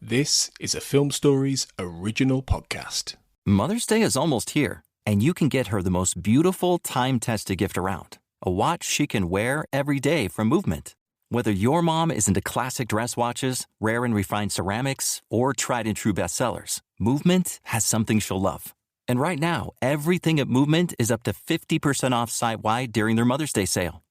This is a Film Stories original podcast. Mother's Day is almost here, and you can get her the most beautiful time-tested gift around. A watch she can wear every day from Movement. Whether your mom is into classic dress watches, rare and refined ceramics, or tried-and-true bestsellers, Movement has something she'll love. And right now, everything at Movement is up to 50% off site-wide during their Mother's Day sale.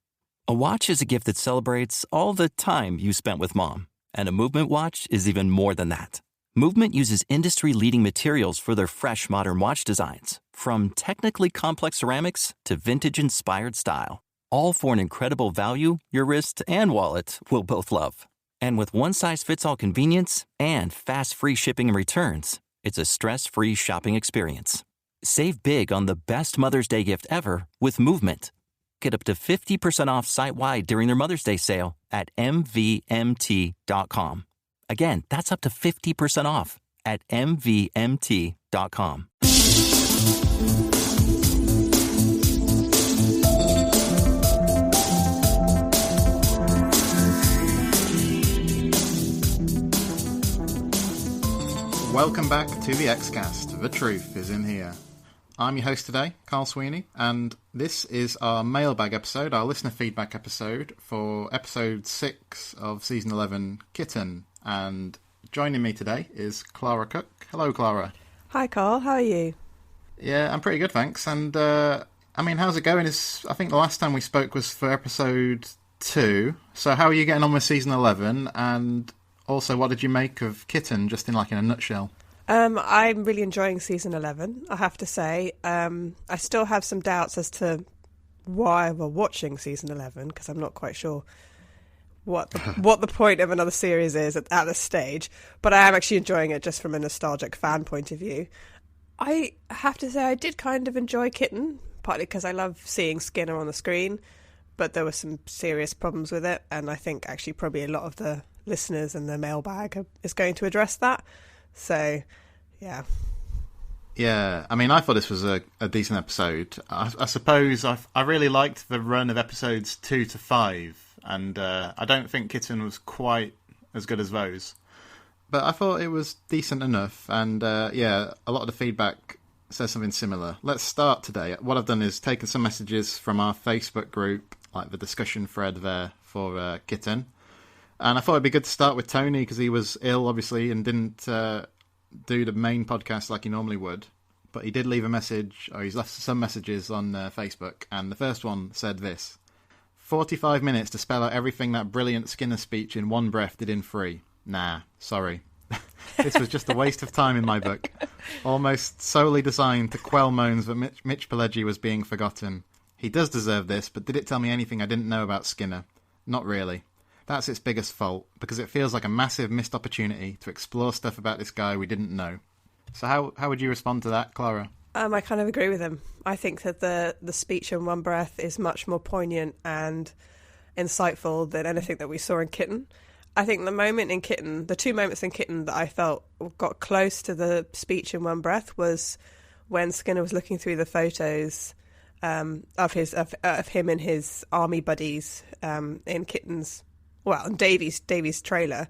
A watch is a gift that celebrates all the time you spent with Mom. And a Movement watch is even more than that. Movement uses industry-leading materials for their fresh, modern watch designs, from technically complex ceramics to vintage-inspired style, all for an incredible value your wrist and wallet will both love. And with one-size-fits-all convenience and fast free shipping and returns, it's a stress-free shopping experience. Save big on the best Mother's Day gift ever with Movement. Get up to 50% off site-wide during their Mother's Day sale at mvmt.com. Again, that's up to 50% off at mvmt.com. Welcome back to the Xcast. The truth is in here. I'm your host today, Carl Sweeney, and this is our Mailbag episode, our listener feedback episode for episode 6 of season 11, Kitten. And joining me today is Clara Cook. Hello, Clara. Hi, Carl. How are you? Yeah, I'm pretty good, thanks. And, how's it going? I think the last time we spoke was for episode 2. So how are you getting on with season 11? And also, what did you make of Kitten, just in a nutshell? I'm really enjoying season 11, I have to say. I still have some doubts as to why we're watching season 11, because I'm not quite sure what the point of another series is at this stage. But I am actually enjoying it just from a nostalgic fan point of view. I have to say I did kind of enjoy Kitten, partly because I love seeing Skinner on the screen, but there were some serious problems with it, and I think actually probably a lot of the listeners and the mailbag is going to address that. So, yeah. Yeah, I thought this was a decent episode. I suppose I really liked the run of episodes 2 to 5, and I don't think Kitten was quite as good as those. But I thought it was decent enough, and a lot of the feedback says something similar. Let's start today. What I've done is taken some messages from our Facebook group, like the discussion thread there for Kitten. And I thought it'd be good to start with Tony, because he was ill, obviously, and didn't do the main podcast like he normally would. But he did leave a message, or he's left some messages on Facebook, and the first one said this: 45 minutes to spell out everything that brilliant Skinner speech in one breath did in 3. Nah, sorry. This was just a waste of time in my book. Almost solely designed to quell moans that Mitch Pileggi was being forgotten. He does deserve this, but did it tell me anything I didn't know about Skinner? Not really. That's its biggest fault, because it feels like a massive missed opportunity to explore stuff about this guy we didn't know. So how would you respond to that, Clara? I kind of agree with him. I think that the speech in one breath is much more poignant and insightful than anything that we saw in Kitten. I think the two moments in Kitten that I felt got close to the speech in one breath was when Skinner was looking through the photos of him and his army buddies in Kitten's. Well, in Davy's trailer,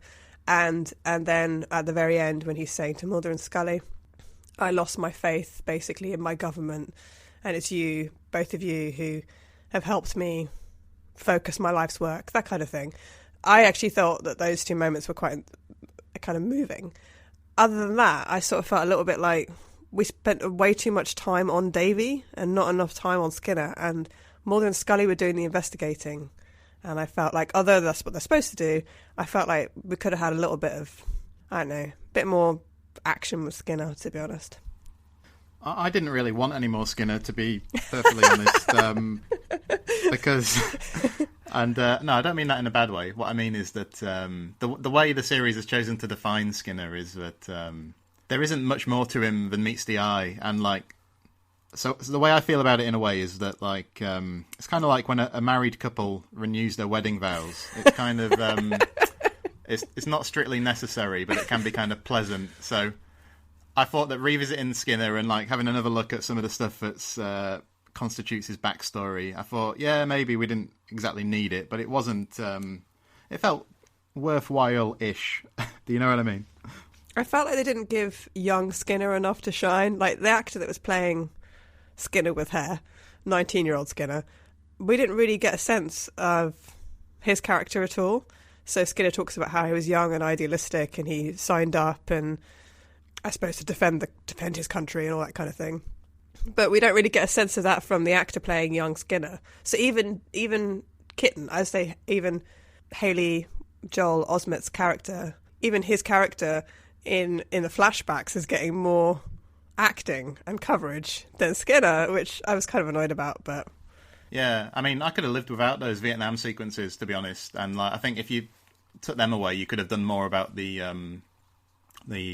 and then at the very end when he's saying to Mulder and Scully, I lost my faith basically in my government, and it's you, both of you, who have helped me focus my life's work, that kind of thing. I actually thought that those two moments were quite kind of moving. Other than that, I sort of felt a little bit like we spent way too much time on Davy and not enough time on Skinner, and Mulder and Scully were doing the investigating. And I felt like, although that's what they're supposed to do, I felt like we could have had a little bit of, a bit more action with Skinner, to be honest. I didn't really want any more Skinner, to be perfectly honest, because, no, I don't mean that in a bad way. What I mean is that the way the series has chosen to define Skinner is that there isn't much more to him than meets the eye, and So the way I feel about it in a way is that it's kind of like when a married couple renews their wedding vows. It's kind of it's not strictly necessary, but it can be kind of pleasant. So I thought that revisiting Skinner and having another look at some of the stuff that's constitutes his backstory, I thought, yeah, maybe we didn't exactly need it, but it wasn't. It felt worthwhile-ish. Do you know what I mean? I felt like they didn't give young Skinner enough to shine. Like, the actor that was playing Skinner with hair, 19-year-old Skinner, we didn't really get a sense of his character at all. So Skinner talks about how he was young and idealistic and he signed up and, I suppose, to defend his country and all that kind of thing. But we don't really get a sense of that from the actor playing young Skinner. So even Kitten, I say even Haley Joel Osment's character, even his character in the flashbacks is getting more acting and coverage than Skinner, which I was kind of annoyed about. But yeah, I mean, I could have lived without those Vietnam sequences, to be honest. And I think if you took them away, you could have done more about the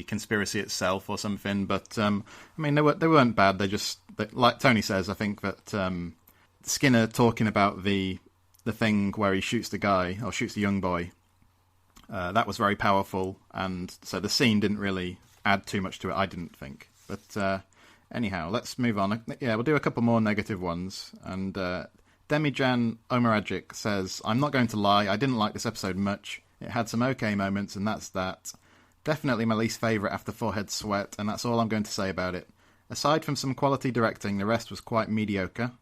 conspiracy itself or something. But I mean, they weren't bad. Like Tony says, I think that Skinner talking about the thing where he shoots the guy or shoots the young boy, that was very powerful, and so the scene didn't really add too much to it, I didn't think. But anyhow, let's move on. Yeah, we'll do a couple more negative ones. And Demijan Omaragic says, I'm not going to lie, I didn't like this episode much. It had some okay moments, and that's that. Definitely my least favourite after Forehead Sweat, and that's all I'm going to say about it. Aside from some quality directing, the rest was quite mediocre.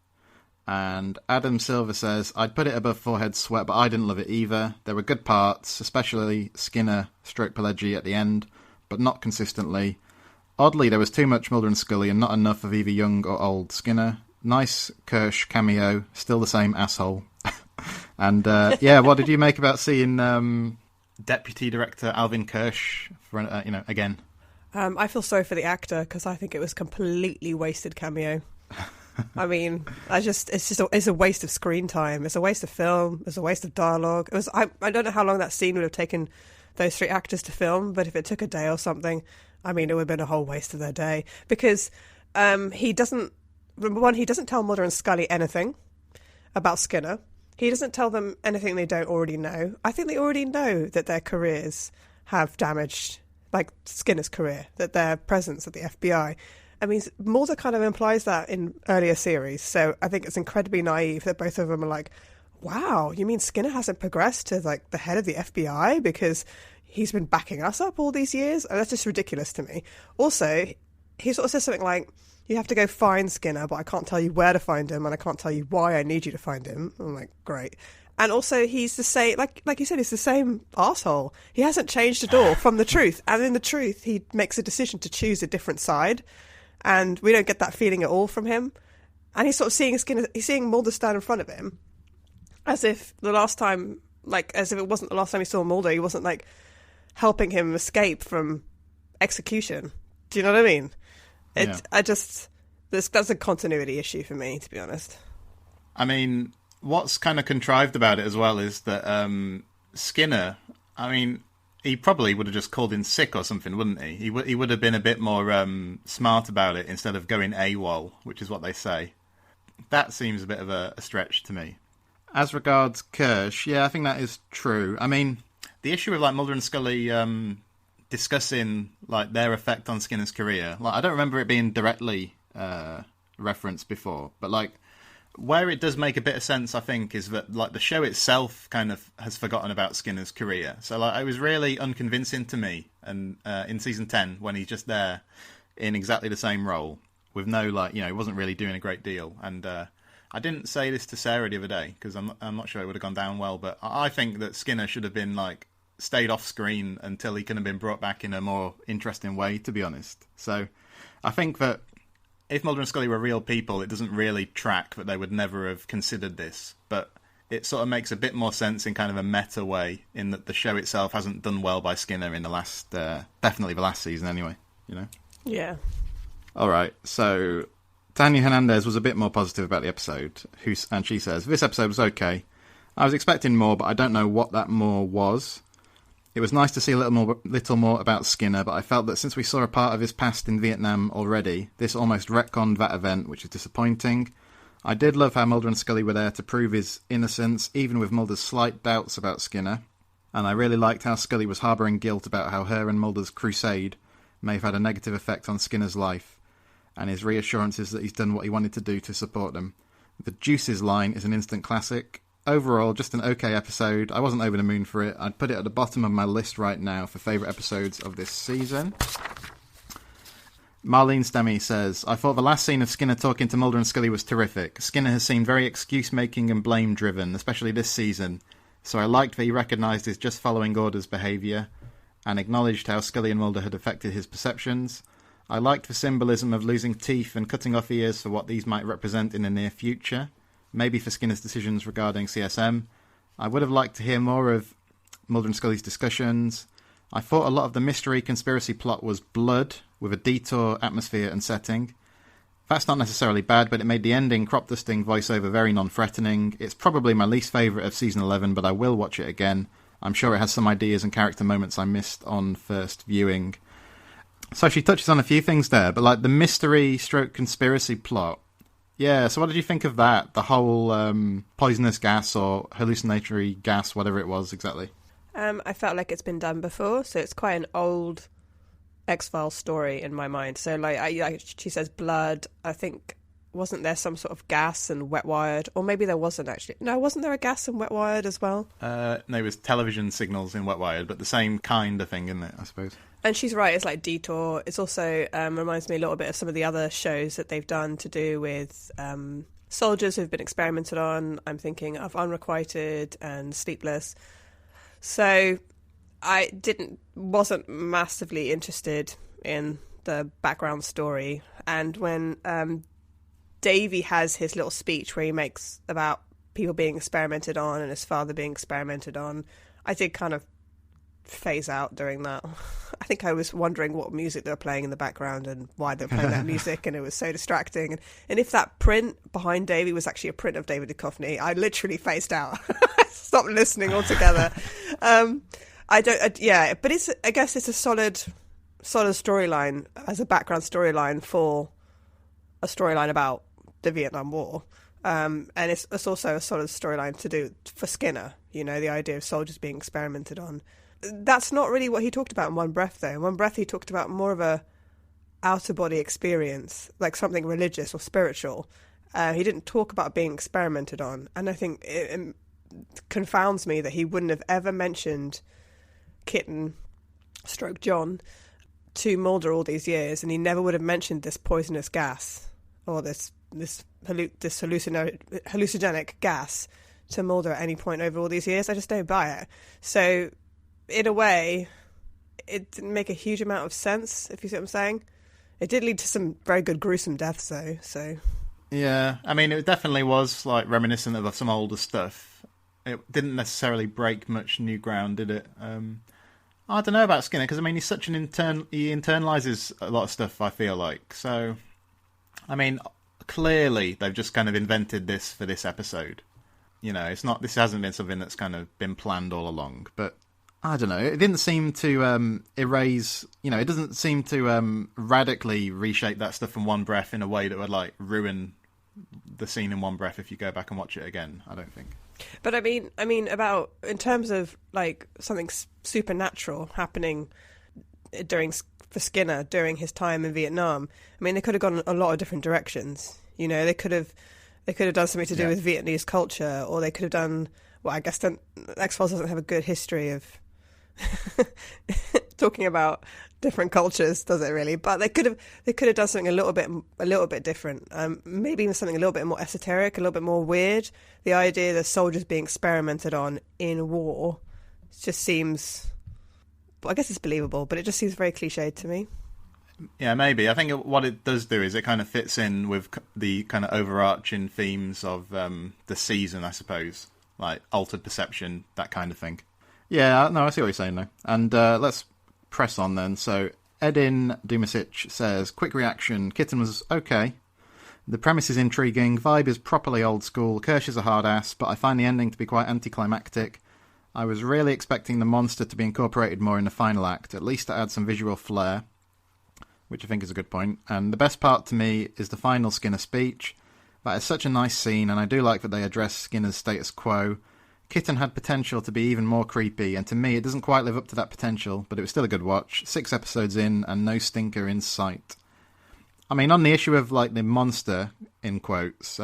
And Adam Silver says, I'd put it above Forehead Sweat, but I didn't love it either. There were good parts, especially Skinner stroke Pelleggi at the end, but not consistently. Oddly, there was too much Mulder and Scully and not enough of either young or old Skinner. Nice Kirsch cameo, still the same asshole. And yeah, what did you make about seeing Deputy Director Alvin Kirsch for again? I feel sorry for the actor because I think it was completely wasted cameo. I mean, it's a waste of screen time. It's a waste of film. It's a waste of dialogue. I don't know how long that scene would have taken those three actors to film, but if it took a day or something, I mean, it would have been a whole waste of their day because he doesn't tell Mulder and Scully anything about Skinner. He doesn't tell them anything they don't already know. I think they already know that their careers have damaged, like Skinner's career, that their presence at the FBI. I mean, Mulder kind of implies that in earlier series, so I think it's incredibly naive that both of them are like, wow, you mean Skinner hasn't progressed to like the head of the FBI because he's been backing us up all these years? And that's just ridiculous to me. Also, he sort of says something like, you have to go find Skinner, but I can't tell you where to find him, and I can't tell you why I need you to find him. I'm like, great. And also, he's the same, like you said, he's the same arsehole. He hasn't changed at all from the truth. And in the truth, he makes a decision to choose a different side. And we don't get that feeling at all from him. And he's sort of seeing Skinner, he's seeing Mulder stand in front of him as if it wasn't the last time he saw Mulder. He wasn't like helping him escape from execution. Do you know what I mean? That's a continuity issue for me, to be honest. I mean, what's kind of contrived about it as well is that Skinner, I mean, he probably would have just called in sick or something, wouldn't he? He would have been a bit more smart about it instead of going AWOL, which is what they say. That seems a bit of a stretch to me. As regards Kirsch, yeah, I think that is true. I mean, the issue with like Mulder and Scully discussing like their effect on Skinner's career, like I don't remember it being directly referenced before, but like where it does make a bit of sense, I think, is that like the show itself kind of has forgotten about Skinner's career. So like it was really unconvincing to me, and in season 10 when he's just there in exactly the same role with no he wasn't really doing a great deal. And I didn't say this to Sarah the other day because I'm not sure it would have gone down well, but I think that Skinner should have been like stayed off screen until he could have been brought back in a more interesting way, to be honest. So I think that if Mulder and Scully were real people, it doesn't really track that they would never have considered this, but it sort of makes a bit more sense in kind of a meta way, in that the show itself hasn't done well by Skinner in the last, definitely the last season anyway, you know? Yeah. All right, so Tanya Hernandez was a bit more positive about the episode, and she says, this episode was okay. I was expecting more, but I don't know what that more was. It was nice to see a little more about Skinner, but I felt that since we saw a part of his past in Vietnam already, this almost retconned that event, which is disappointing. I did love how Mulder and Scully were there to prove his innocence, even with Mulder's slight doubts about Skinner. And I really liked how Scully was harbouring guilt about how her and Mulder's crusade may have had a negative effect on Skinner's life, and his reassurances that he's done what he wanted to do to support them. The Juices line is an instant classic. overall, just an okay episode. I wasn't over the moon for it. I'd put it at the bottom of my list right now for favourite episodes of this season. Marlene Stemmy says, I thought the last scene of Skinner talking to Mulder and Scully was terrific. Skinner has seemed very excuse-making and blame-driven, especially this season, so I liked that he recognised his just following orders behaviour and acknowledged how Scully and Mulder had affected his perceptions. I liked the symbolism of losing teeth and cutting off ears for what these might represent in the near future, maybe for Skinner's decisions regarding CSM. I would have liked to hear more of Mulder and Scully's discussions. I thought a lot of the mystery conspiracy plot was blood, with a detour, atmosphere and setting. That's not necessarily bad, but it made the ending crop dusting voiceover very non-threatening. It's probably my least favourite of Season 11, but I will watch it again. I'm sure it has some ideas and character moments I missed on first viewing. So she touches on a few things there, but like the mystery stroke conspiracy plot. Yeah, so what did you think of that? The whole poisonous gas or hallucinatory gas, whatever it was exactly. I felt like it's been done before, so it's quite an old X-Files story in my mind. So she says blood. I think, wasn't there some sort of gas and wet wired? Or maybe there wasn't actually. No, wasn't there a gas and wet wired as well? No, it was television signals in wet wired, but the same kind of thing, isn't it, I suppose? And she's right, it's like Detour. It's also reminds me a little bit of some of the other shows that they've done to do with soldiers who've been experimented on. I'm thinking of Unrequited and Sleepless. So I wasn't massively interested in the background story. And when Davey has his little speech where he makes about people being experimented on and his father being experimented on, I did kind of phase out during that. I think I was wondering what music they were playing in the background and why they were playing that music, and it was so distracting. And if that print behind Davey was actually a print of David Duchovny, I literally phased out. I stopped listening altogether. But I guess it's a solid storyline as a background storyline for a storyline about the Vietnam War. And it's also a solid storyline to do for Skinner, you know, the idea of soldiers being experimented on. That's not really what he talked about in One Breath, though. In One Breath, he talked about more of a outer-body experience, like something religious or spiritual. He didn't talk about being experimented on. And I think it confounds me that he wouldn't have ever mentioned Kitten, stroke John, to Mulder all these years, and he never would have mentioned this poisonous gas or this hallucinogenic gas to Mulder at any point over all these years. I just don't buy it. So, in a way, it didn't make a huge amount of sense, if you see what I'm saying. It did lead to some very good gruesome deaths, though, so... Yeah, I mean, it definitely was, like, reminiscent of some older stuff. It didn't necessarily break much new ground, did it? I don't know about Skinner, because, I mean, he's such an he internalises a lot of stuff, I feel like. So, I mean, clearly they've just kind of invented this for this episode. You know, this hasn't been something that's kind of been planned all along, but... I don't know. It didn't seem to erase, you know, it doesn't seem to radically reshape that stuff from One Breath in a way that would, like, ruin the scene in One Breath if you go back and watch it again, I don't think. But I mean, about, in terms of, like, something supernatural happening for Skinner during his time in Vietnam, I mean, they could have gone a lot of different directions. You know, they could have done something to do with Vietnamese culture, or they could have done, well, I guess X-Files doesn't have a good history of talking about different cultures, does it really? But they could have done something a little bit different. Maybe even something a little bit more esoteric, a little bit more weird. The idea that soldiers being experimented on in war just seems, well, I guess it's believable, but it just seems very cliched to me. Yeah, maybe. I think what it does do is it kind of fits in with the kind of overarching themes of the season, I suppose, like altered perception, that kind of thing. Yeah, no, I see what you're saying, though. And let's press on, then. So, Edin Dumasic says, quick reaction, Kitten was okay. The premise is intriguing, vibe is properly old school, Kirsch is a hard ass, but I find the ending to be quite anticlimactic. I was really expecting the monster to be incorporated more in the final act, at least to add some visual flair, which I think is a good point. And the best part to me is the final Skinner speech. That is such a nice scene, and I do like that they address Skinner's status quo. Kitten had potential to be even more creepy, and to me it doesn't quite live up to that potential, but it was still a good watch. 6 episodes in, and no stinker in sight. I mean, on the issue of, like, the monster, in quotes,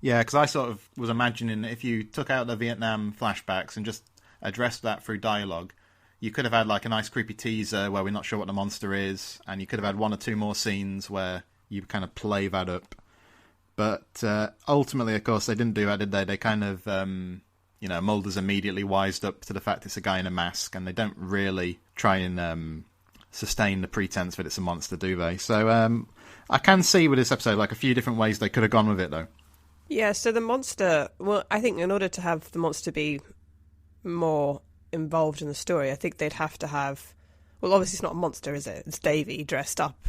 Yeah, because I sort of was imagining if you took out the Vietnam flashbacks and just addressed that through dialogue, you could have had like a nice creepy teaser where we're not sure what the monster is, and you could have had one or two more scenes where you kind of play that up. But ultimately, of course, they didn't do that, did they? They kind of, Mulder's immediately wised up to the fact it's a guy in a mask, and they don't really try and sustain the pretense that it's a monster, do they? So I can see with this episode, like, a few different ways they could have gone with it, though. Yeah, so the monster, well, I think in order to have the monster be more involved in the story, I think they'd have to have, well, obviously it's not a monster, is it? It's Davy dressed up.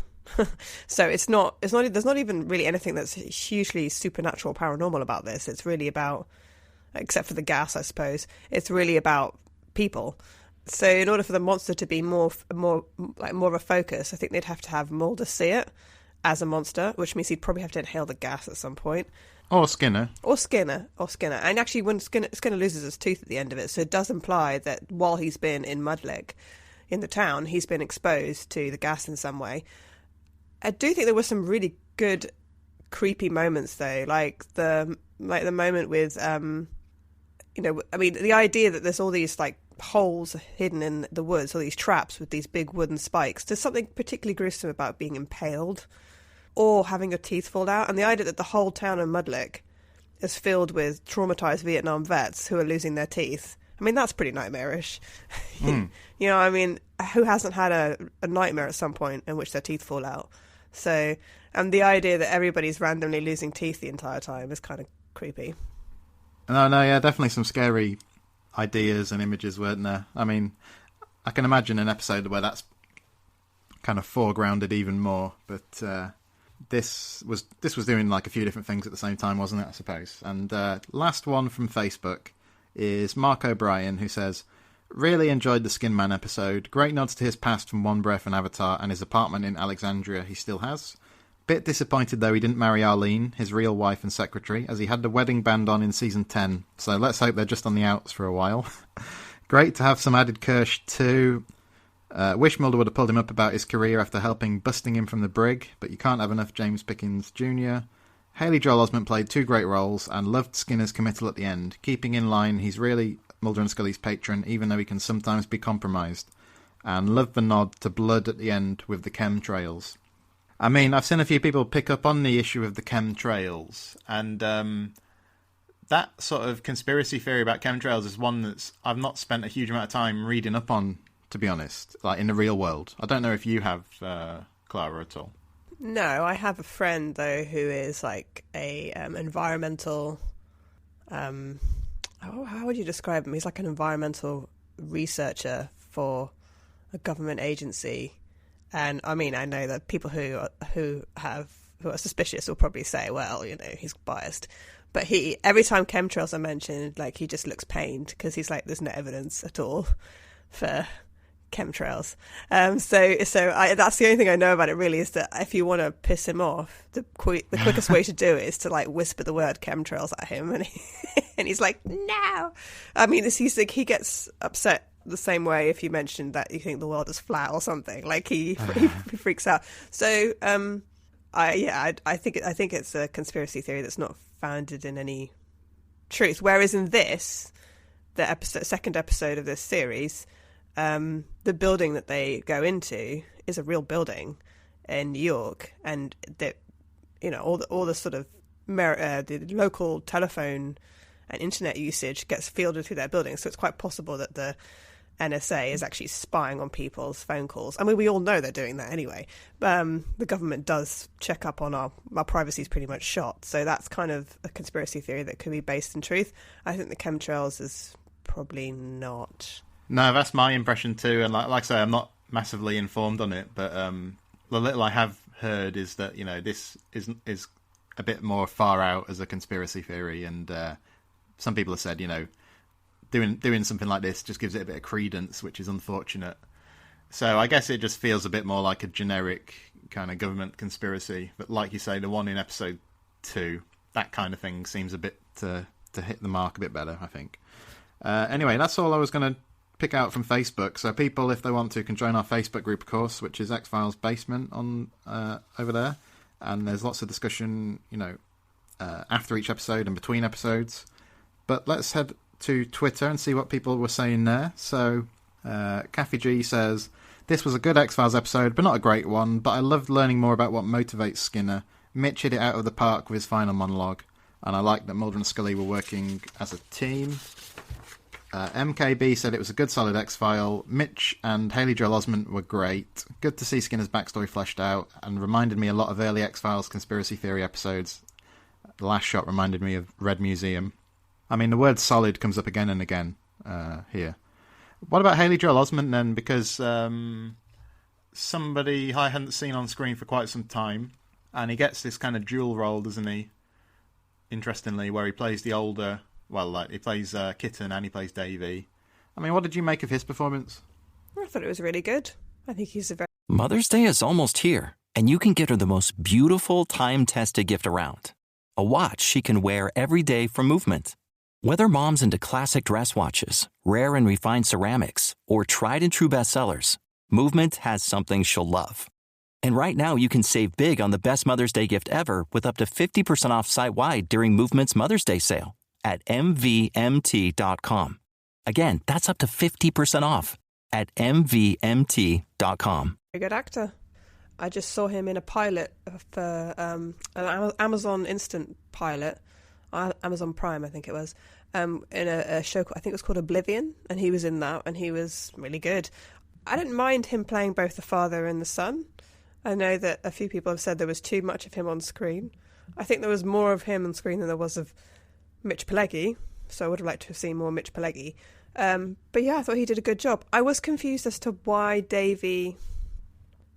So there's not even really anything that's hugely supernatural, paranormal about this. It's really about, except for the gas, I suppose, it's really about people. So in order for the monster to be more of a focus, I think they'd have to have Mulder see it as a monster, which means he'd probably have to inhale the gas at some point. Or Skinner. And actually, when Skinner loses his tooth at the end of it, so it does imply that while he's been in Mudlick, in the town, he's been exposed to the gas in some way. I do think there were some really good, creepy moments, though, like the moment with, the idea that there's all these like holes hidden in the woods, all these traps with these big wooden spikes. There's something particularly gruesome about being impaled or having your teeth fall out, and the idea that the whole town of Mudlick is filled with traumatized Vietnam vets who are losing their teeth. I mean, that's pretty nightmarish. Who hasn't had a nightmare at some point in which their teeth fall out? So, and the idea that everybody's randomly losing teeth the entire time is kind of creepy. No, yeah, definitely some scary ideas and images, weren't there? I mean, I can imagine an episode where that's kind of foregrounded even more, but this was doing like a few different things at the same time, wasn't it, I suppose? And last one from Facebook is Mark O'Brien, who says, really enjoyed the Skin Man episode. Great nods to his past from One Breath and Avatar and his apartment in Alexandria he still has. Bit disappointed though he didn't marry Arlene, his real wife and secretary, as he had the wedding band on in season 10, so let's hope they're just on the outs for a while. Great to have some added Kirsch too. Wish Mulder would have pulled him up about his career after helping busting him from the brig, but you can't have enough James Pickens Jr. Haley Joel Osment played two great roles and loved Skinner's committal at the end. Keeping in line, he's really Mulder and Scully's patron, even though he can sometimes be compromised. And loved the nod to blood at the end with the chemtrails. I mean, I've seen a few people pick up on the issue of the chemtrails, and that sort of conspiracy theory about chemtrails is one that's I've not spent a huge amount of time reading up on, to be honest, like in the real world. I don't know if you have, Clara, at all. No, I have a friend, though, who is like a environmental... how would you describe him? He's like an environmental researcher for a government agency. And I mean, I know that people who are suspicious will probably say, well, he's biased. But every time chemtrails are mentioned, like, he just looks pained because he's like, there's no evidence at all for chemtrails. So that's the only thing I know about it, really, is that if you want to piss him off, the quickest way to do it is to like whisper the word chemtrails at him, and he's like, no. I mean, he gets upset the same way if you mentioned that you think the world is flat or something. Like he freaks out. So I think it's a conspiracy theory that's not founded in any truth. Whereas in this, the second episode of this series, the building that they go into is a real building in New York, and that all the sort of the local telephone and internet usage gets fielded through that building. So it's quite possible that the NSA is actually spying on people's phone calls. I mean, we all know they're doing that anyway. The government does check up on our privacy is pretty much shot. So that's kind of a conspiracy theory that could be based in truth. I think the chemtrails is probably not. No, that's my impression too. And like I say, I'm not massively informed on it, but the little I have heard is that this is a bit more far out as a conspiracy theory, and some people have said doing something like this just gives it a bit of credence, which is unfortunate. So I guess it just feels a bit more like a generic kind of government conspiracy. But like you say, the one in episode 2, that kind of thing seems a bit to hit the mark a bit better, I think. Anyway, that's all I was going to pick out from Facebook. So people, if they want to, can join our Facebook group, of course, which is X-Files Basement on over there. And there's lots of discussion, after each episode and between episodes. But let's head to Twitter and see what people were saying there. So, Kathy G says, "This was a good X-Files episode, but not a great one, but I loved learning more about what motivates Skinner. Mitch hit it out of the park with his final monologue, and I liked that Mulder and Scully were working as a team." MKB said it was a good solid X-File. Mitch and Haley Joel Osment were great. Good to see Skinner's backstory fleshed out, and reminded me a lot of early X-Files conspiracy theory episodes. The last shot reminded me of Red Museum. I mean, the word solid comes up again and again here. What about Haley Joel Osment then? Because somebody I hadn't seen on screen for quite some time, and he gets this kind of dual role, doesn't he? Interestingly, where he plays the older... Well, like, he plays Kitten and he plays Davey. I mean, what did you make of his performance? I thought it was really good. I think he's a very... Mother's Day is almost here, and you can get her the most beautiful time-tested gift around. A watch she can wear every day from Movement. Whether mom's into classic dress watches, rare and refined ceramics, or tried-and-true bestsellers, Movement has something she'll love. And right now, you can save big on the best Mother's Day gift ever with up to 50% off site-wide during Movement's Mother's Day sale at MVMT.com. Again, that's up to 50% off at MVMT.com. Very good actor. I just saw him in a pilot for an Amazon Instant pilot, Amazon Prime, I think it was, in a show, I think it was called Oblivion, and he was in that, and he was really good. I didn't mind him playing both the father and the son. I know that a few people have said there was too much of him on screen. I think there was more of him on screen than there was of Mitch Pileggi, so I would have liked to have seen more Mitch Pileggi. But yeah, I thought he did a good job. I was confused as to why Davey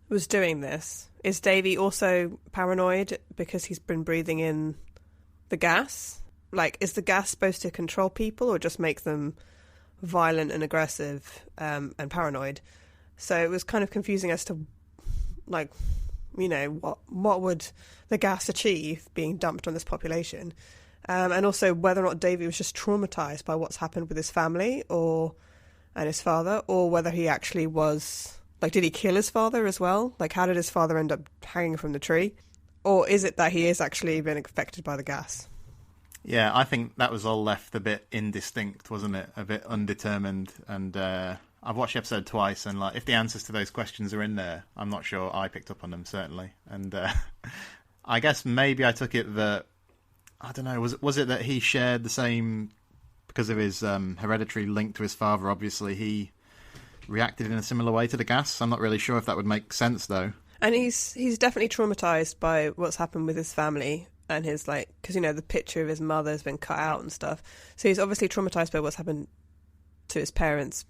was doing this. Is Davey also paranoid because he's been breathing in the gas? Like, is the gas supposed to control people or just make them violent and aggressive and paranoid? So it was kind of confusing as to, like, you know, what would the gas achieve being dumped on this population? And also whether or not Davey was just traumatised by what's happened with his family and his father, or whether he actually was... Like, did he kill his father as well? Like, how did his father end up hanging from the tree? Or is it that he is actually been affected by the gas? Yeah, I think that was all left a bit indistinct, wasn't it? A bit undetermined. And I've watched the episode twice, and like, if the answers to those questions are in there, I'm not sure I picked up on them, certainly. And I guess maybe I took it that... I don't know, was it that he shared the same... Because of his hereditary link to his father, obviously, he reacted in a similar way to the gas. I'm not really sure if that would make sense, though. And he's definitely traumatised by what's happened with his family and his, like... Because, you know, the picture of his mother has been cut out and stuff. So he's obviously traumatised by what's happened to his parents'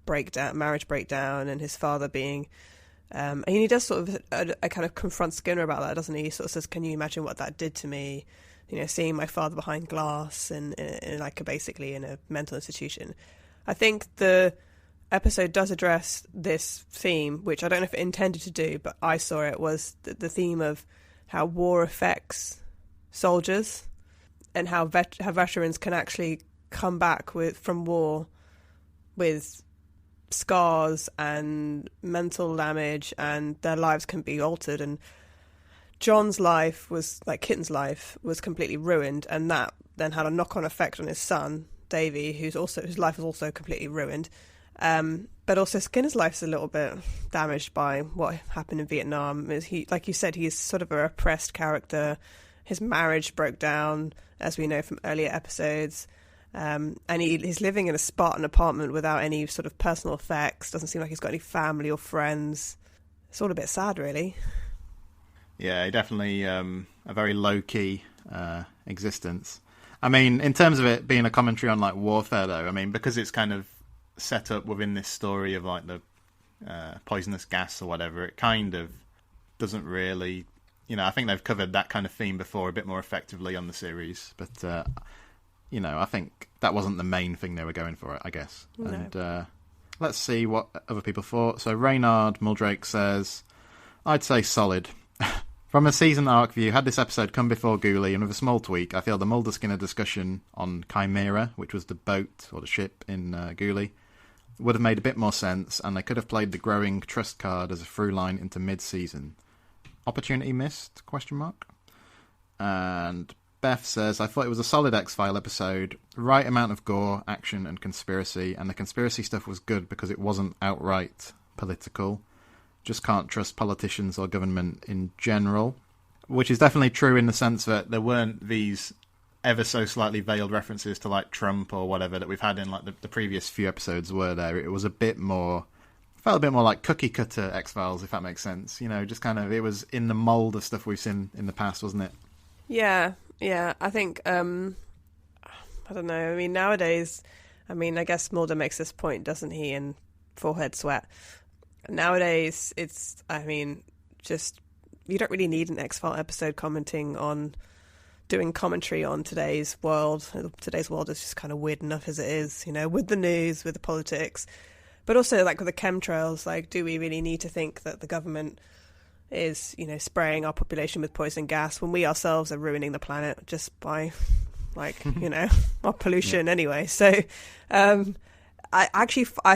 marriage breakdown, and his father being... and he does sort of a kind of confront Skinner about that, doesn't he? He sort of says, can you imagine what that did to me? You know, seeing my father behind glass and like basically in a mental institution. I think the episode does address this theme, which I don't know if it intended to do, but I saw it, was the theme of how war affects soldiers and how veterans can actually come back from war with scars and mental damage, and their lives can be altered. And John's life was, like Kitten's life, was completely ruined, and that then had a knock-on effect on his son, Davey, whose life was also completely ruined. But also Skinner's life's a little bit damaged by what happened in Vietnam. Like you said, he's sort of a repressed character. His marriage broke down, as we know from earlier episodes. And he's living in a Spartan apartment without any sort of personal effects. Doesn't seem like he's got any family or friends. It's all a bit sad, really. Yeah, definitely a very low-key existence. I mean, in terms of it being a commentary on, like, warfare, though, I mean, because it's kind of set up within this story of, like, the poisonous gas or whatever, it kind of doesn't really... You know, I think they've covered that kind of theme before a bit more effectively on the series. But, you know, I think that wasn't the main thing they were going for, I guess. No. And let's see what other people thought. So Reynard Muldrake says, I'd say solid. From a season arc view, had this episode come before Ghoulie, and with a small tweak, I feel the Mulder Skinner discussion on Chimera, which was the boat or the ship in Ghoulie, would have made a bit more sense, and they could have played the growing trust card as a through line into mid-season. Opportunity missed? ? And Beth says, I thought it was a solid X-File episode, right amount of gore, action and conspiracy, and the conspiracy stuff was good because it wasn't outright political. Just can't trust politicians or government in general. Which is definitely true in the sense that there weren't these ever so slightly veiled references to like Trump or whatever that we've had in like the previous few episodes were there. It was a bit more, felt a bit more like cookie cutter X-Files, if that makes sense. You know, just kind of, it was in the mould of stuff we've seen in the past, wasn't it? Yeah, I think, I don't know, I mean, nowadays, I mean, I guess Mulder makes this point, doesn't he, in Forehead Sweat. Nowadays, it's, I mean, just, you don't really need an X-File episode doing commentary on today's world. Today's world is just kind of weird enough as it is, you know, with the news, with the politics. But also, like, with the chemtrails, like, do we really need to think that the government is, you know, spraying our population with poison gas when we ourselves are ruining the planet just by, like, you know, our pollution anyway. So, I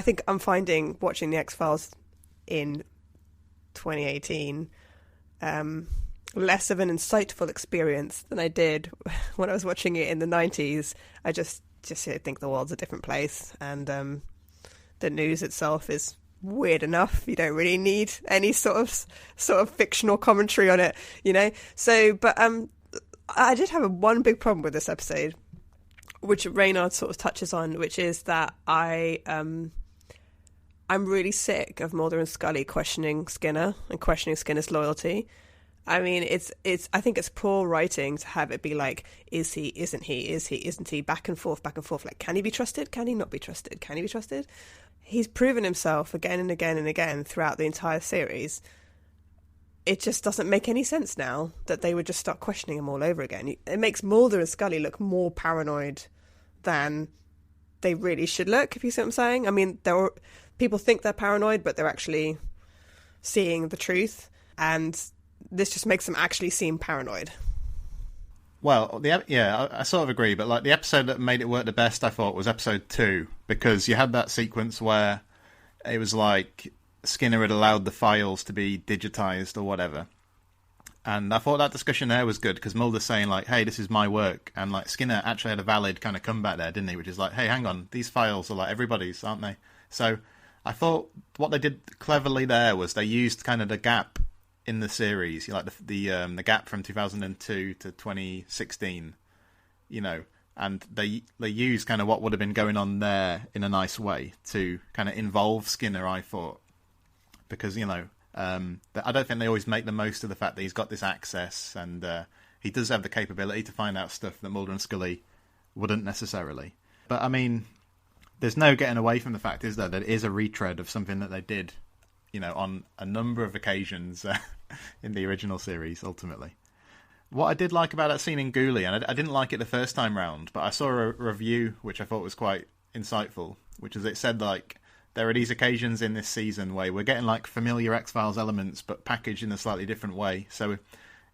think I'm finding watching the X-Files in 2018 less of an insightful experience than I did when I was watching it in the 90s. I just think the world's a different place, and the news itself is weird enough. You don't really need any sort of fictional commentary on it, you know. So, but I did have one big problem with this episode, which Reynard sort of touches on, which is that I'm really sick of Mulder and Scully questioning Skinner and questioning Skinner's loyalty. I mean, I think it's poor writing to have it be like, is he, isn't he, is he, isn't he, back and forth. Like, can he be trusted? Can he not be trusted? Can he be trusted? He's proven himself again and again and again throughout the entire series. It just doesn't make any sense now that they would just start questioning him all over again. It makes Mulder and Scully look more paranoid than they really should look, if you see what I'm saying. I mean, people think they're paranoid, but they're actually seeing the truth, and this just makes them actually seem paranoid. Well, I sort of agree, but like the episode that made it work the best, I thought, was episode 2, because you had that sequence where it was like Skinner had allowed the files to be digitized or whatever. And I thought that discussion there was good, because Mulder's saying like, hey, this is my work. And like Skinner actually had a valid kind of comeback there, didn't he? Which is like, hey, hang on, these files are like everybody's, aren't they? So I thought what they did cleverly there was they used kind of the gap in the series, like the gap from 2002 to 2016, you know, and they used kind of what would have been going on there in a nice way to kind of involve Skinner, I thought, because, you know, I don't think they always make the most of the fact that he's got this access, and he does have the capability to find out stuff that Mulder and Scully wouldn't necessarily. But I mean, there's no getting away from the fact, is there, that it is a retread of something that they did, you know, on a number of occasions in the original series, ultimately. What I did like about that scene in Ghoulie, and I didn't like it the first time round, but I saw a review which I thought was quite insightful, which is it said, like, there are these occasions in this season where we're getting, like, familiar X-Files elements, but packaged in a slightly different way. So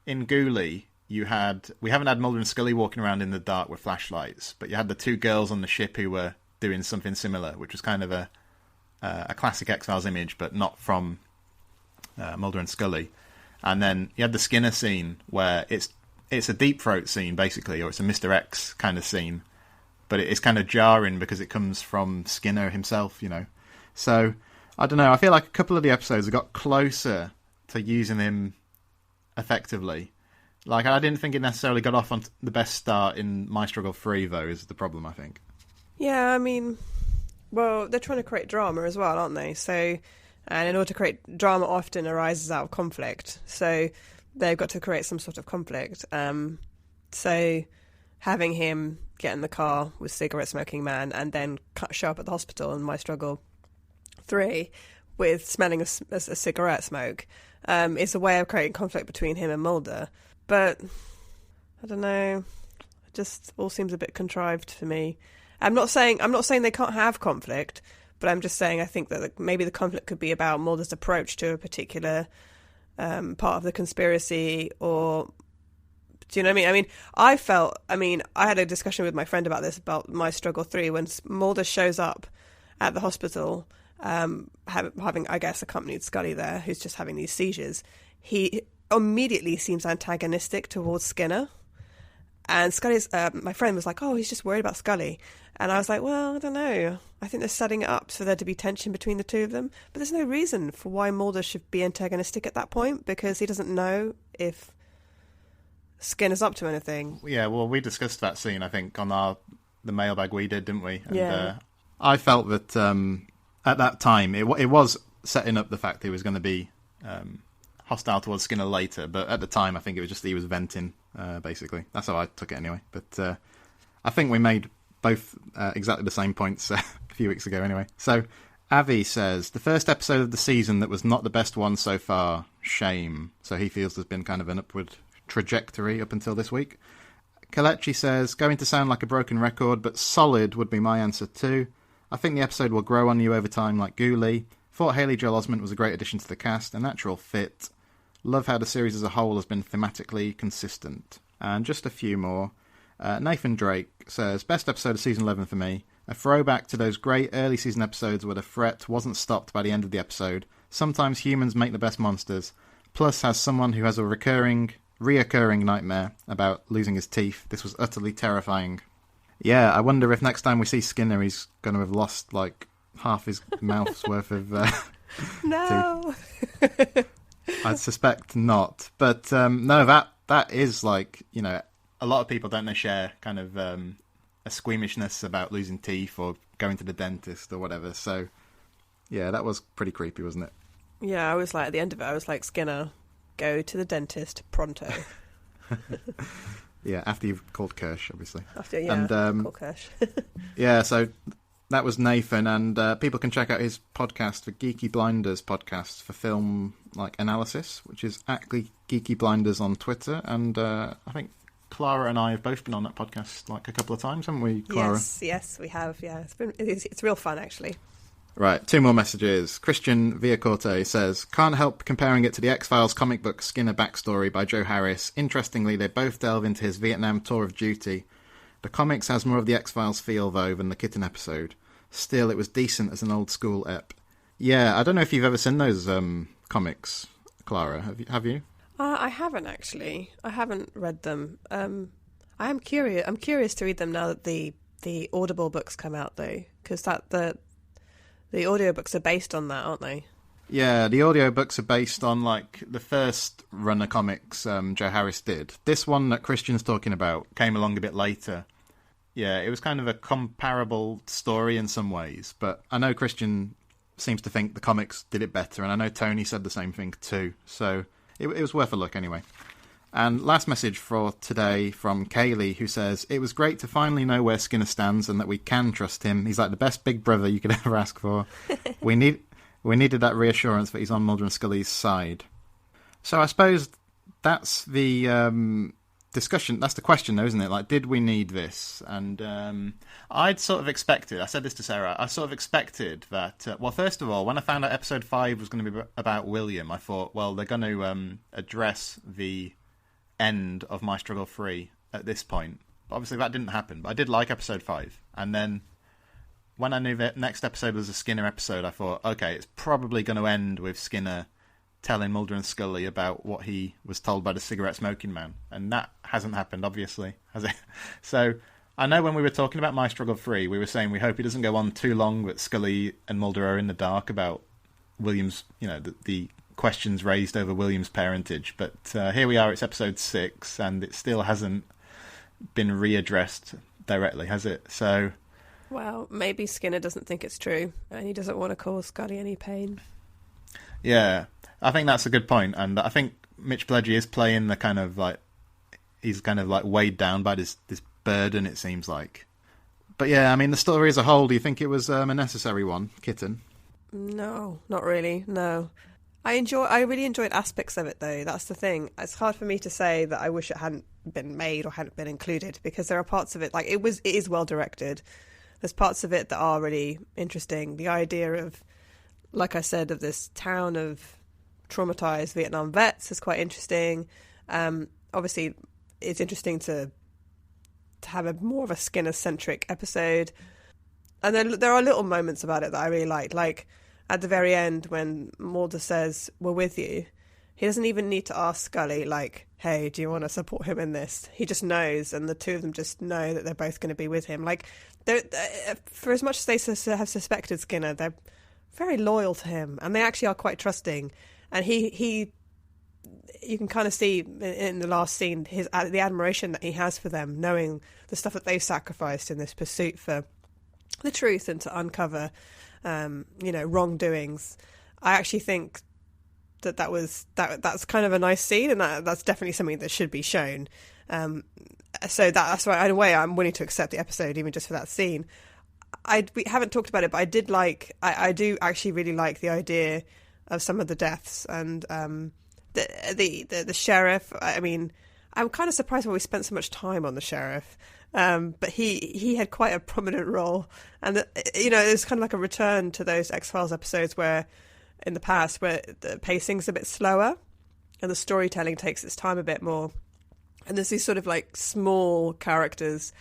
in Ghoulie, we haven't had Mulder and Scully walking around in the dark with flashlights, but you had the two girls on the ship who were doing something similar, which was kind of a classic X-Files image, but not from Mulder and Scully. And then you had the Skinner scene where it's a Deep Throat scene, basically, or it's a Mr. X kind of scene, but it's kind of jarring because it comes from Skinner himself, you know. So, I don't know, I feel like a couple of the episodes have got closer to using him effectively. Like, I didn't think it necessarily got off on the best start in My Struggle 3, though, is the problem, I think. Yeah, I mean, well, they're trying to create drama as well, aren't they? So, and in order to create drama, often arises out of conflict. So they've got to create some sort of conflict. So having him get in the car with cigarette smoking man and then show up at the hospital in My Struggle 3 with smelling a cigarette smoke is a way of creating conflict between him and Mulder. But I don't know, it just all seems a bit contrived for me. I'm not saying they can't have conflict, but I'm just saying I think that maybe the conflict could be about Mulder's approach to a particular part of the conspiracy, or do you know what I mean? I had a discussion with my friend about this, about My Struggle 3, when Mulder shows up at the hospital, having, I guess, accompanied Scully there, who's just having these seizures. He immediately seems antagonistic towards Skinner. And Scully's, my friend was like, oh, he's just worried about Scully. And I was like, well, I don't know. I think they're setting it up for there to be tension between the two of them. But there's no reason for why Mulder should be antagonistic at that point, because he doesn't know if Skinner's up to anything. Yeah, well, we discussed that scene, I think, on the mailbag we did, didn't we? And, Yeah. I felt that at that time it was setting up the fact he was going to be hostile towards Skinner later, but at the time I think it was just he was venting, basically. That's how I took it anyway. But I think we made both exactly the same points a few weeks ago anyway. So Avi says, the first episode of the season that was not the best one so far, shame. So he feels there's been kind of an upward trajectory up until this week. Kalechi says, going to sound like a broken record, but solid would be my answer too. I think the episode will grow on you over time like Ghoulie. Thought Haley Joel Osment was a great addition to the cast, a natural fit. Love how the series as a whole has been thematically consistent. And just a few more. Nathan Drake says, best episode of season 11 for me. A throwback to those great early season episodes where the threat wasn't stopped by the end of the episode. Sometimes humans make the best monsters. Plus has someone who has a reoccurring nightmare about losing his teeth. This was utterly terrifying. Yeah, I wonder if next time we see Skinner he's going to have lost like half his mouth's worth of No. teeth. I suspect not. But no, that is like, you know, a lot of people, don't they, share kind of a squeamishness about losing teeth or going to the dentist or whatever. So, yeah, that was pretty creepy, wasn't it? Yeah, I was like, at the end of it, I was like, Skinner, go to the dentist pronto. Yeah, after you've called Kirsch, obviously. After, yeah, and, call Kirsch. Yeah, so that was Nathan, and people can check out his podcast, the Geeky Blinders podcast for film like analysis, which is at Geeky Blinders on Twitter, and I think Clara and I have both been on that podcast like a couple of times, haven't we, Clara? Yes, we have. Yeah, it's real fun actually. Right, 2 more messages. Christian Villacorte says, can't help comparing it to the X-Files comic book Skinner backstory by Joe Harris. Interestingly, they both delve into his Vietnam tour of duty. The comics has more of the X-Files feel, though, than the Kitten episode. Still, it was decent as an old-school ep. Yeah, I don't know if you've ever seen those comics, Clara. Have you? I haven't, actually. I haven't read them. I am curious. I'm curious to read them now that the Audible books come out, though, because the audiobooks are based on that, aren't they? Yeah, the audiobooks are based on, like, the first run of comics Joe Harris did. This one that Christian's talking about came along a bit later. Yeah, it was kind of a comparable story in some ways, but I know Christian seems to think the comics did it better, and I know Tony said the same thing too, so it was worth a look anyway. And last message for today from Kaylee, who says, it was great to finally know where Skinner stands and that we can trust him. He's like the best big brother you could ever ask for. We needed that reassurance that he's on Mulder and Scully's side. So I suppose that's the discussion. That's the question, though, isn't it? Like, did we need this? And I'd sort of expected, I said this to Sarah, I sort of expected that, well, first of all, when I found out episode 5 was going to be about William, I thought, well, they're going to address the end of My Struggle 3 at this point. But obviously that didn't happen, but I did like episode 5. And then when I knew that next episode was a Skinner episode, I thought, okay, it's probably going to end with Skinner telling Mulder and Scully about what he was told by the cigarette smoking man. And that hasn't happened, obviously, has it? So I know when we were talking about My Struggle 3, we were saying we hope he doesn't go on too long, that Scully and Mulder are in the dark about William's, you know, the questions raised over William's parentage. But here we are, it's episode 6, and it still hasn't been readdressed directly, has it? So, well, maybe Skinner doesn't think it's true, and he doesn't want to cause Scully any pain. Yeah, I think that's a good point, and I think Mitch Pileggi is playing the kind of like, he's kind of like weighed down by this burden, it seems like. But yeah, I mean, the story as a whole, do you think it was a necessary one, Kitten? No, not really, no. I really enjoyed aspects of it, though. That's the thing. It's hard for me to say that I wish it hadn't been made or hadn't been included, because there are parts of it, like, it is well directed. There's parts of it that are really interesting. The idea of, like I said, of this town of traumatized Vietnam vets is quite interesting. Obviously, it's interesting to have more of a Skinner-centric episode. And then there are little moments about it that I really liked. Like, at the very end, when Mulder says, "We're with you," He doesn't even need to ask Scully, like, hey, do you want to support him in this? He just knows, and the two of them just know that they're both going to be with him. Like, for as much as they have suspected Skinner, they're very loyal to him, and they actually are quite trusting. And he you can kind of see in the last scene the admiration that he has for them, knowing the stuff that they've sacrificed in this pursuit for the truth and to uncover, wrongdoings. I actually think that's kind of a nice scene, and that's definitely something that should be shown. So that's why, in a way, I'm willing to accept the episode even just for that scene. We haven't talked about it, but I do actually really like the idea of some of the deaths and the sheriff. I mean, I'm kind of surprised why we spent so much time on the sheriff, but he had quite a prominent role, and it's kind of like a return to those X-Files episodes where in the past where the pacing's a bit slower and the storytelling takes its time a bit more, and there's these sort of like small characters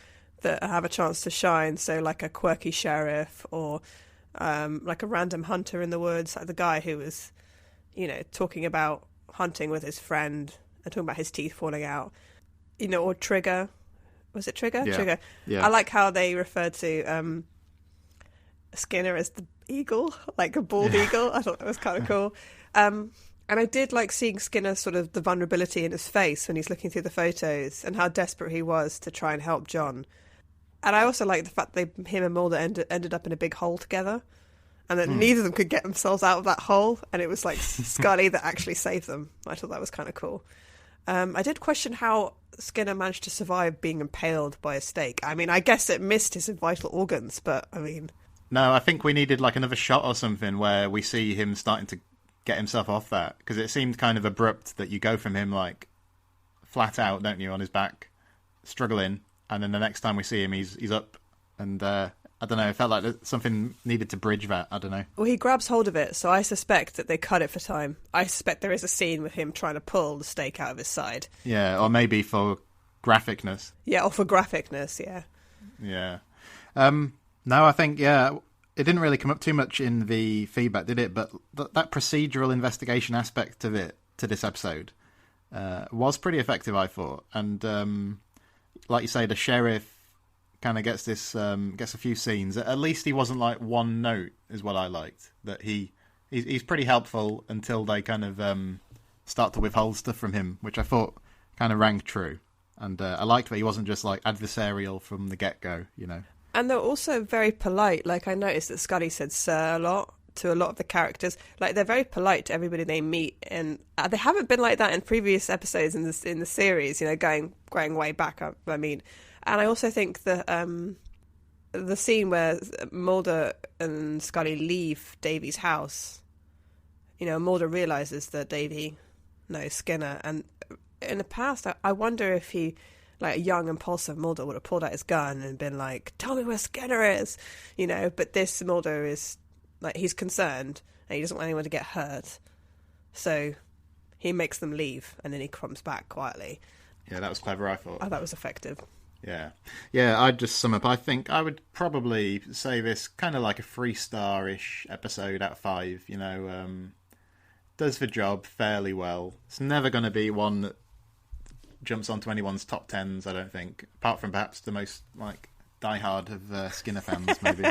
that have a chance to shine, so like a quirky sheriff or like a random hunter in the woods, like the guy who was talking about hunting with his friend and talking about his teeth falling out, or Trigger. Was it Trigger? Yeah. Trigger. Yeah. I like how they referred to Skinner as the eagle, like a bald eagle. I thought that was kind of cool. And I did like seeing Skinner, sort of the vulnerability in his face when he's looking through the photos and how desperate he was to try and help John. And I also like the fact that him and Mulder ended up in a big hole together, and that neither of them could get themselves out of that hole, and it was like Scully that actually saved them. I thought that was kind of cool. I did question how Skinner managed to survive being impaled by a stake. I mean, I guess it missed his vital organs, but I mean... No, I think we needed like another shot or something where we see him starting to get himself off that, because it seemed kind of abrupt that you go from him like flat out, don't you, on his back, struggling, and then the next time we see him, he's up, and I don't know, it felt like something needed to bridge that. I don't know. Well, he grabs hold of it, so I suspect that they cut it for time. I suspect there is a scene with him trying to pull the stake out of his side. Yeah, or maybe for graphicness. Yeah, or for graphicness, yeah. Yeah. No, I think, it didn't really come up too much in the feedback, did it? But that procedural investigation aspect of it, to this episode, was pretty effective, I thought. And like you say, the sheriff kind of gets a few scenes. At least he wasn't like one note, is what I liked. That he's pretty helpful until they kind of start to withhold stuff from him, which I thought kind of rang true. And I liked that he wasn't just like adversarial from the get-go, And they're also very polite. Like, I noticed that Scully said sir a lot to a lot of the characters. Like, they're very polite to everybody they meet, and they haven't been like that in previous episodes in the series, going way back. I mean, and I also think that the scene where Mulder and Scully leave Davy's house, Mulder realizes that Davy knows Skinner, and in the past, I wonder if he, like a young, impulsive Mulder, would have pulled out his gun and been like, tell me where Skinner is, but this Mulder is, like, he's concerned, and he doesn't want anyone to get hurt, so he makes them leave, and then he comes back quietly. Yeah, that was clever, I thought. Oh, that was effective. Yeah, I'd just sum up. I think I would probably say this kind of like a 3-star-ish episode out of 5, does the job fairly well. It's never going to be one that jumps onto anyone's top 10s, I don't think, apart from perhaps the most like diehard of Skinner fans, maybe.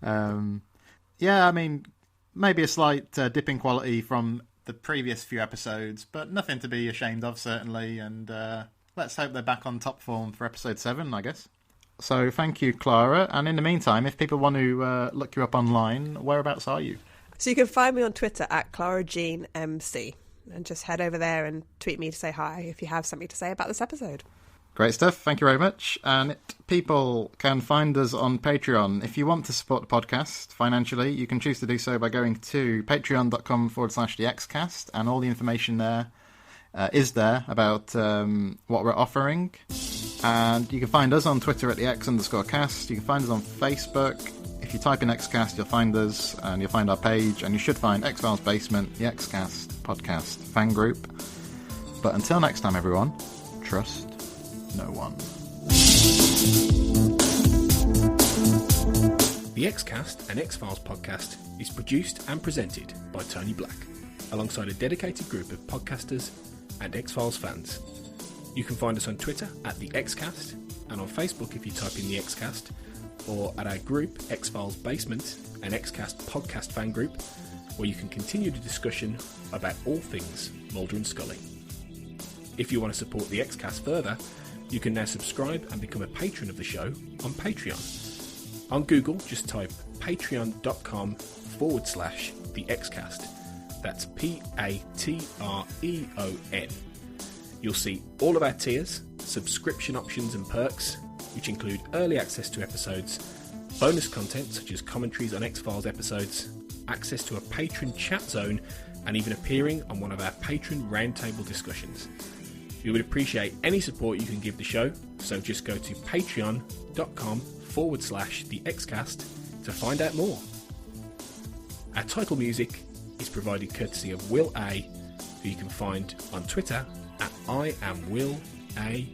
I mean, maybe a slight dip in quality from the previous few episodes, but nothing to be ashamed of, certainly, and let's hope they're back on top form for episode 7, I guess. So thank you, Clara, and in the meantime, if people want to look you up online, whereabouts are you? So you can find me on Twitter at ClaraJeanMC. And just head over there and tweet me to say hi if you have something to say about this episode. Great stuff. Thank you very much. And people can find us on Patreon. If you want to support the podcast financially, you can choose to do so by going to patreon.com/thexcast, and all the information there is there about what we're offering. And you can find us on Twitter at @the_X_cast. You can find us on Facebook. If you type in Xcast, you'll find us, and you'll find our page, and you should find X-Files Basement, the Xcast podcast fan group. But until next time, everyone, trust no one. The Xcast, an X-Files podcast, is produced and presented by Tony Black. alongside a dedicated group of podcasters and X-Files fans. You can find us on Twitter at the Xcast, and on Facebook if you type in the Xcast, or at our group X-Files Basement, an Xcast podcast fan group, where you can continue the discussion about all things Mulder and Scully. If you want to support the Xcast further, you can now subscribe and become a patron of the show on Patreon. On Google, just type patreon.com/the Xcast. That's Patreon. You'll see all of our tiers, subscription options and perks, which include early access to episodes, bonus content such as commentaries on X-Files episodes, access to a patron chat zone, and even appearing on one of our patron roundtable discussions. We would appreciate any support you can give the show, so just go to patreon.com/the Xcast to find out more. Our title music is provided courtesy of Will A, who you can find on Twitter at I am Will AYE.